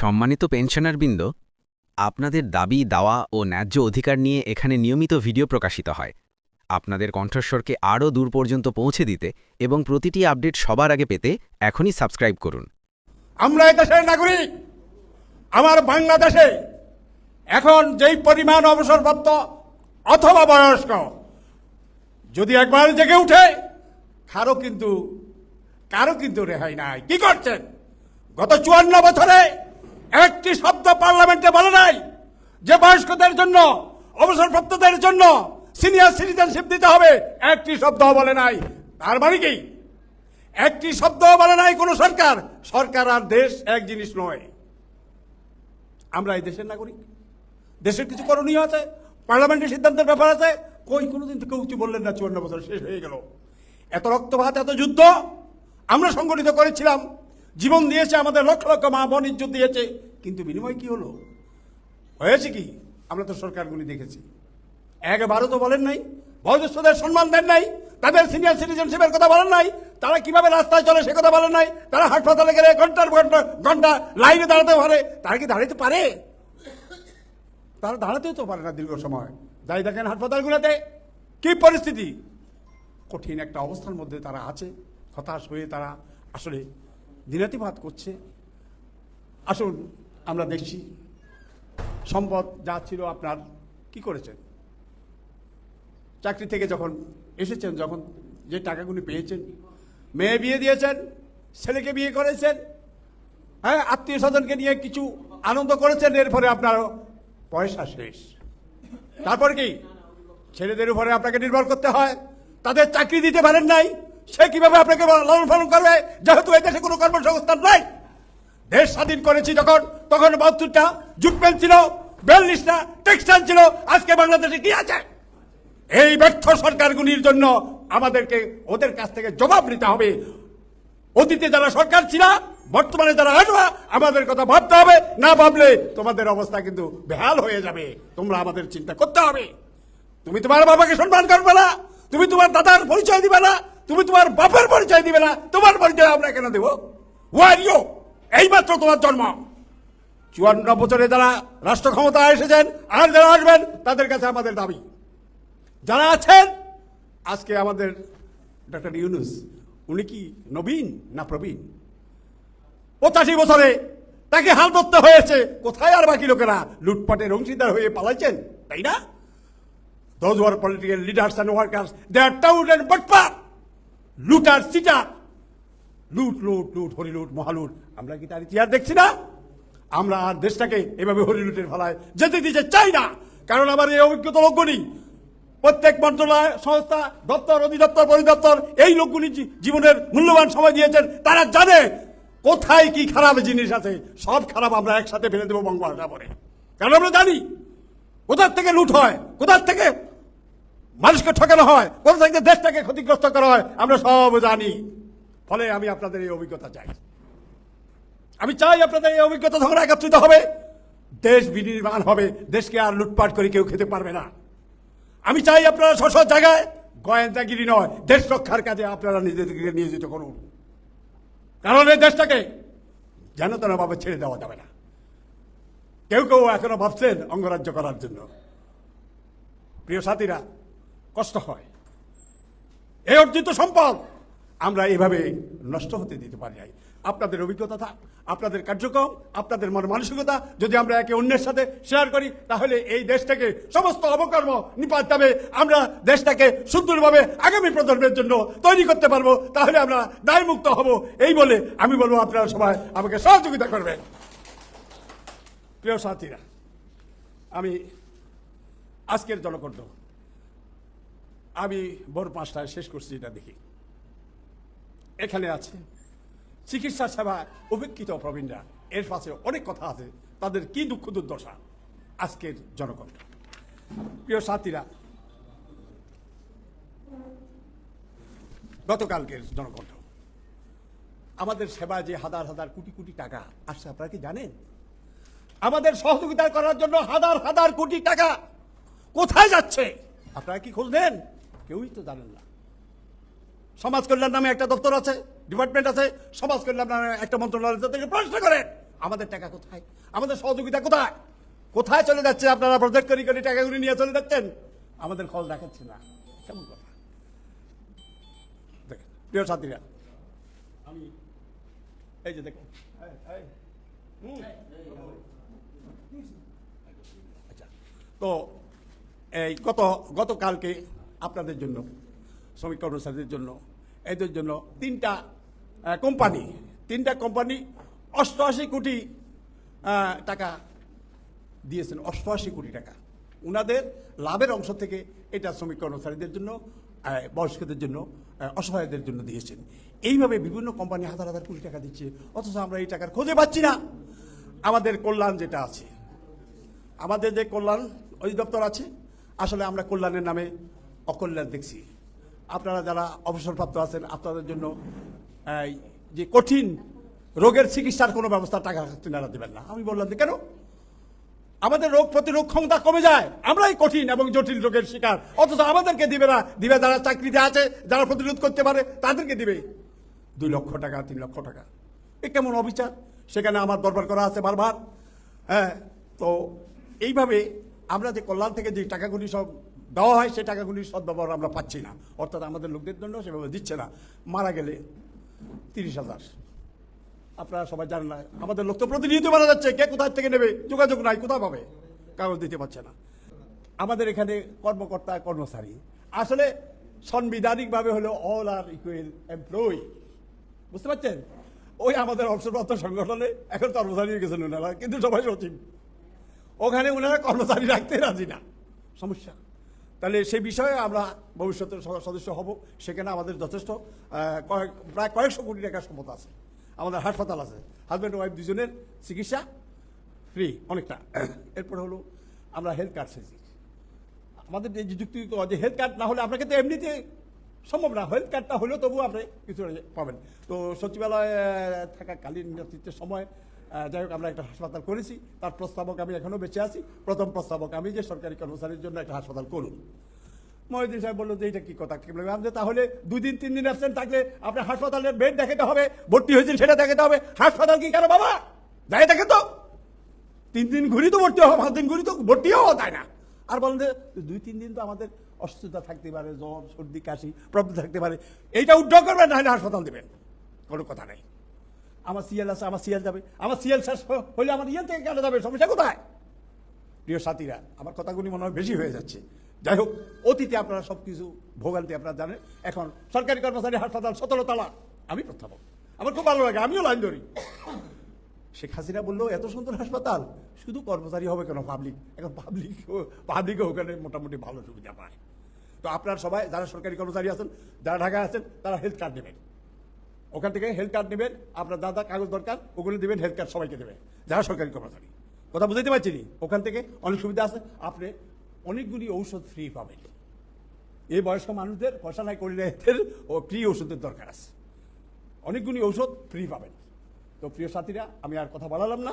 সম্মানিত পেনশনারবৃন্দ, আপনাদের দাবি দাওয়া ও ন্যায্য অধিকার নিয়ে এখানে নিয়মিত ভিডিও প্রকাশিত হয়। আপনাদের কণ্ঠস্বরকে আরও দূর পর্যন্ত পৌঁছে দিতে এবং প্রতিটি আপডেট সবার আগে পেতে এখনই সাবস্ক্রাইব করুন। আমরা এই দেশের নাগরিক। আমার বাংলাদেশে এখন যেই পরিমাণ অবসরপ্রাপ্ত অথবা বয়স্ক যদি একবার জেগে উঠে কারো কিন্তু রেহাই নাই। কি করছেন? গত 54 বছরে একটি শব্দ পার্লামেন্টে বলে নাই যে বয়স্কদের জন্য, অবসরপ্রাপ্তদের জন্য সিনিয়র সিটিজেনশিপ দিতে হবে। একটি শব্দ বলে নাই। তার মানে কি? একটি শব্দ বলে নাই কোন সরকার। সরকার আর দেশ এক জিনিস নয়। আমরা এই দেশের নাগরিক। দেশের কিছু করণীয় আছে, পার্লামেন্টের সিদ্ধান্তের ব্যাপার আছে। কোনোদিন তো কেউ কিছু বললেন না। 54 বছর শেষ হয়ে গেল। এত রক্তপাত, এত যুদ্ধ আমরা সংগঠিত করেছিলাম। জীবন দিয়েছে আমাদের, লক্ষ লক্ষ মা বোন ইজ্জত দিয়েছে। কিন্তু বিনিময় কি হলো? হয়েছে কি? আমরা তো সরকারগুলি দেখেছি। একবারও তো বলেন নাই। বয়োজ্যেষ্ঠদের সম্মান দেন নাই। তাদের সিনিয়র সিটিজেনশিপের কথা বলেন নাই। তারা কিভাবে রাস্তায় চলে সে কথা বলেন নাই। তারা হাসপাতালে গেলে ঘন্টার ঘন্টা লাইনে দাঁড়াতে পারে। তারা কি দাঁড়াতে পারে? তারা দাঁড়াতেও তো পারে না দীর্ঘ সময়। যাই দেখেন হাসপাতালগুলোতে কি পরিস্থিতি। কঠিন একটা অবস্থার মধ্যে তারা আছে। হতাশ হয়ে তারা আসলে দিনাতিপাত করছে। আসুন আমরা দেখছি সম্পদ যা ছিল আপনার কি করেছেন। চাকরি থেকে যখন এসেছেন, যখন যে টাকাগুলি পেয়েছেন, মেয়ে বিয়ে দিয়েছেন, ছেলেকে বিয়ে করেছেন, হ্যাঁ, আত্মীয় স্বজনকে নিয়ে কিছু আনন্দ করেছেন। এরপরে আপনার পয়সা শেষ। তারপর কি? ছেলেদের উপরে আপনাকে নির্ভর করতে হয়। তাদের চাকরি দিতে পারেন নাই। সে কিভাবে আপনাকে লালন পালন করবে, যেহেতু এই দেশে কোনো কর্মসংস্থান নাই। দেশ স্বাধীন করেছি যখন, তখন 72টা জুট মিল ছিল, 42টা টেক্সটাইল ছিল। আজকে বাংলাদেশে কি আছে? এই ব্যর্থ সরকারগুলির জন্য আমাদেরকে ওদের কাছ থেকে জবাব নিতে হবে। অতীতে যারা সরকার ছিল, বর্তমানে যারা আসবা, আমাদের কথা ভাবতে হবে। না ভাবলে তোমাদের অবস্থা কিন্তু বেহাল হয়ে যাবে। তোমরা আমাদের চিন্তা করতে হবে। তুমি তোমার বাবাকে সম্মান করবে না, তুমি তোমার দাদার পরিচয় দিবে না, তুমি তোমার বাপের পরিচয় দিবে না। তোমার পরিচয় আমরা কেন দেব? ওয়ারিও এইমাত্র তোমার জন্ম। 54 বছরে যারা রাষ্ট্র ক্ষমতায় এসেছেন আর যারা আসবেন, তাদের কাছে আমাদের দাবি, যারা আছেন আজকে আমাদের ডক্টর ইউনূস, উনি কি নবীন না প্রবীণ? 85 বছরে তাকে হাল ধরতে হয়েছে। কোথায় আর বাকি লোকেরা? লুটপাটের অংশীদার হয়ে পালাইছেন, তাই না? Those who are political leaders and workers, they are tout and butper, লুটার সিটার, লুট লুট লুট, হরিলুট মহালুট। আমরা কি তার ইতিহাস দেখছি না? আমরা আর দেশটাকে এভাবে হরিলুটের ফলায় যেতে দিতে চাই না। কারণ আমার এই অভিজ্ঞতা লোকগুলি, প্রত্যেক মন্ত্রণালয়, সংস্থা, দপ্তর, অধিদপ্তর, পরিদপ্তর, এই লোকগুলি জীবনের মূল্যবান সময় দিয়েছেন। তারা জানে কোথায় কি খারাপ জিনিস আছে। সব খারাপ আমরা একসাথে ফেলে দেবো বঙ্গোপসাগরে। কারণ আমরা জানি কোথার থেকে লুট হয়, কোথার থেকে মানুষকে ঠকানো হয়, কোথা থেকে দেশটাকে ক্ষতিগ্রস্ত করা হয়, আমরা সব জানি। ফলে আমি আপনাদের এই অভিজ্ঞতা চাই। আমি চাই আপনাদের এই অভিজ্ঞতা যখন একত্রিত হবে, দেশ বিনির্মাণ হবে। দেশকে আর লুটপাট করে কেউ খেতে পারবে না। আমি চাই আপনারা স্ব জায়গায় গোয়েন্দাগিরি নয়, দেশ রক্ষার কাজে আপনারা নিজেদেরকে নিয়োজিত করুন। কারণ এই দেশটাকে যেন তেনভাবে ছেড়ে দেওয়া যাবে না। কেউ কেউ এখনো ভাবছেন অঙ্গরাজ্য করার জন্য। প্রিয় সাথীরা, কষ্ট হয়। এই অর্জিত সম্পদ আমরা এভাবে নষ্ট হতে দিতে পারি নাই। আপনাদের অভিজ্ঞতা, আপনাদের কার্যক্রম, আপনাদের মন মানসিকতা যদি আমরা একে অন্যের সাথে শেয়ার করি, তাহলে এই দেশ থেকে সমস্ত অপকর্ম নিপাত যাবে। আমরা দেশটাকে সুন্দরভাবে আগামী প্রজন্মের জন্য তৈরি করতে পারবো। তাহলে আমরা দায়মুক্ত হব। এই বলে আমি বলবো, আপনারা সবাই আমাকে সহযোগিতা করবেন। প্রিয় সাথীরা, আমি আজকের জনকণ্ঠ আমি ভোর 5টায় শেষ করছি। এটা দেখি এখানে আছে চিকিৎসা সেবা উপেক্ষিত প্রবীণরা। এর পাশে অনেক কথা আছে, তাদের কি দুঃখ দুর্দশা। আজকের জনকণ্ঠ। প্রিয় সাথীরা, গতকালকের জনকণ্ঠ, আমাদের সেবায় যে হাজার হাজার কোটি কোটি টাকা আসছে, আপনারা কি জানেন? আমাদের সহযোগিতা করার জন্য হাজার হাজার কোটি টাকা কোথায় যাচ্ছে আপনারা কি খোঁজ নেন? কেউই তো জানেন না। সমাজ কল্যাণ নামে একটা দপ্তর আছে, ডিপার্টমেন্ট আছে। সমাজ কল্যাণ নামে একটা মন্ত্রণালয় থেকে প্রশ্ন করেন আমাদের টাকা কোথায়? আমাদের সহযোগিতা কোথায়? কোথায় চলে যাচ্ছে? আপনারা প্রজেক্ট করে করে টাকাগুলি নিয়ে চলে যাচ্ছেন, আমাদের খবর দেখাচ্ছে না। কেমন কথা? দেখেন প্রিয় সাথীরা, আমি এই যে দেখুন, আচ্ছা, তো এই গতকালকে আপনাদের জন্য, শ্রমিক কর্মচারীদের জন্য, এদের জন্য তিনটা কোম্পানি 88 কোটি টাকা দিয়েছেন। 88 কোটি টাকা উনাদের লাভের অংশ থেকে এটা শ্রমিক কর্মচারীদের জন্য, বয়স্কদের জন্য, অসহায়দের জন্য দিয়েছেন। এইভাবে বিভিন্ন কোম্পানি হাজার হাজার কোটি টাকা দিচ্ছে, অথচ আমরা এই টাকার খোঁজে পাচ্ছি না। আমাদের কল্যাণ যেটা আছে, আমাদের যে কল্যাণ অধিদপ্তর আছে, আসলে আমরা কল্যাণের নামে অকল্যাণ দেখছি। আপনারা যারা অবসরপ্রাপ্ত আছেন, আপনাদের জন্য যে কঠিন রোগের চিকিৎসার কোনো ব্যবস্থা টাকা তিনারা দেবেন না। আমি বললাম যে কেন? আমাদের রোগ প্রতিরোধ ক্ষমতা কমে যায়, আমরাই কঠিন এবং জটিল রোগের শিকার, অথচ আমাদেরকে দিবে না। দিবে যারা চাকরিতে আছে, যারা প্রতিরোধ করতে পারে, তাদেরকে দিবে 2 লক্ষ টাকা, 3 লক্ষ টাকা। এ কেমন অবিচার? সেখানে আমার দরবার করা আছে বারবার। হ্যাঁ, তো এইভাবে আমরা যে কল্যাণ থেকে যে টাকাগুলি সব দেওয়া হয়, সেই টাকাগুলির সদ্ব্যবহার আমরা পাচ্ছি না, অর্থাৎ আমাদের লোকদের জন্য সেভাবে দিচ্ছে না। মারা গেলে 30,000, আপনারা সবাই জানেন না। আমাদের লোক তো প্রতিনিয়ত মারা যাচ্ছে, কে কোথায় থেকে নেবে? যোগাযোগ নাই, কোথায় পাবে? কাগজ দিতে পারছে না। আমাদের এখানে কর্মকর্তা কর্মচারী আসলে সাংবিধানিকভাবে হলো অল আর ইকুয়াল এমপ্লয়ি, বুঝতে পারছেন? ওই আমাদের অবসরপ্রাপ্ত সংগঠনে এখন কর্মচারী হয়ে গেছেন ওনারা, কিন্তু সবাই সচিব। ওখানে ওনারা কর্মচারী রাখতে রাজি না, সমস্যা। তাহলে সেই বিষয়ে আমরা ভবিষ্যতে সদস্য হব। সেখানে আমাদের যথেষ্ট প্রায় কয়েকশো কোটি টাকার সম্পদ আছে। আমাদের হাসপাতাল আছে, হাজব্যান্ড ওয়াইফ দুজনের চিকিৎসা ফ্রি অনেকটা। এরপরে হলো আমরা হেলথ কার্ড চাইছি। আমাদের যে যুক্তি যে হেলথ কার্ড না হলে আপনাকে তো এমনিতে সম্ভব না, হেলথ কার্ডটা হলেও তবু আপনি কিছু পাবেন। তো সচিবালয়ে থাকাকালীন নেতৃত্বের সময় যাই হোক আমরা একটা হাসপাতাল করেছি, তার প্রস্তাবক আমি এখনও বেঁচে আছি। প্রথম প্রস্তাবক আমি, যে সরকারি কর্মচারীর জন্য একটা হাসপাতাল করুন। মহিউদ্দিন সাহেব বললো যে এইটা কি কথা? আমি তাহলে 2 দিন 3 দিন অ্যাবসেন্ট থাকলে আপনার হাসপাতালের বেড দেখাতে হবে, ভর্তি হয়েছেন সেটা দেখাতে হবে। হাসপাতাল কি কেন বাবা? যাই দেখে তো, 3 দিন ঘুরি তো ভর্তি হওয়া, 5 দিন ঘুরি তো ভর্তি হওয়া, তাই না? আর বলেন যে 2-3 দিন তো আমাদের অসুস্থতা থাকতে পারে, জ্বর সর্দি কাশি প্রবলেম থাকতে পারে, এইটা উদ্যোগ করবেন, নাহলে হাসপাতাল দেবেন, কোনো কথা নাই। আমার সিএল আছে, আমার সিএল যাবে, আমার সিএল শেষ হলে আমার ইএল থেকে কেন যাবে? সমস্যা কোথায়? প্রিয় সাথীরা, আমার কথাগুলি মনে হয় বেশি হয়ে যাচ্ছে। যাই হোক, অতীতে আপনারা সব কিছু ভোগান্তি আপনারা জানেন। এখন সরকারি কর্মচারী হাসপাতাল 17 তলা, আমি প্রস্তাবক, আমার খুব ভালো লাগে, আমিও লাইন ধরি। শেখ হাসিনা বললো এত সুন্দর হাসপাতাল, শুধু কর্মচারী হবে কেন, পাবলিক? এখন পাবলিকও ওখানে মোটামুটি ভালো সুবিধা পায়। তো আপনারা সবাই যারা সরকারি কর্মচারী আছেন, যারা ঢাকায় আছেন, তারা হেলথ কার্ড নেবেন। ওখান থেকে হেলথ কার্ড নেবেন, আপনার যা যা কাগজ দরকার ওগুলো দেবেন, হেলথ কার্ড সবাইকে দেবে যারা সরকারি কর্মচারী। কথা বুঝতে পারছি নি? ওখান থেকে অনেক সুবিধা আছে, আপনি অনেকগুলি ঔষধ ফ্রি পাবেন। এই বয়স্ক মানুষদের পয়সা নাই, করিলের ও ফ্রি ওষুধের দরকার আছে, অনেকগুলি ঔষধ ফ্রি পাবেন। তো প্রিয় সাথীরা, আমি আর কথা বাড়ালাম না।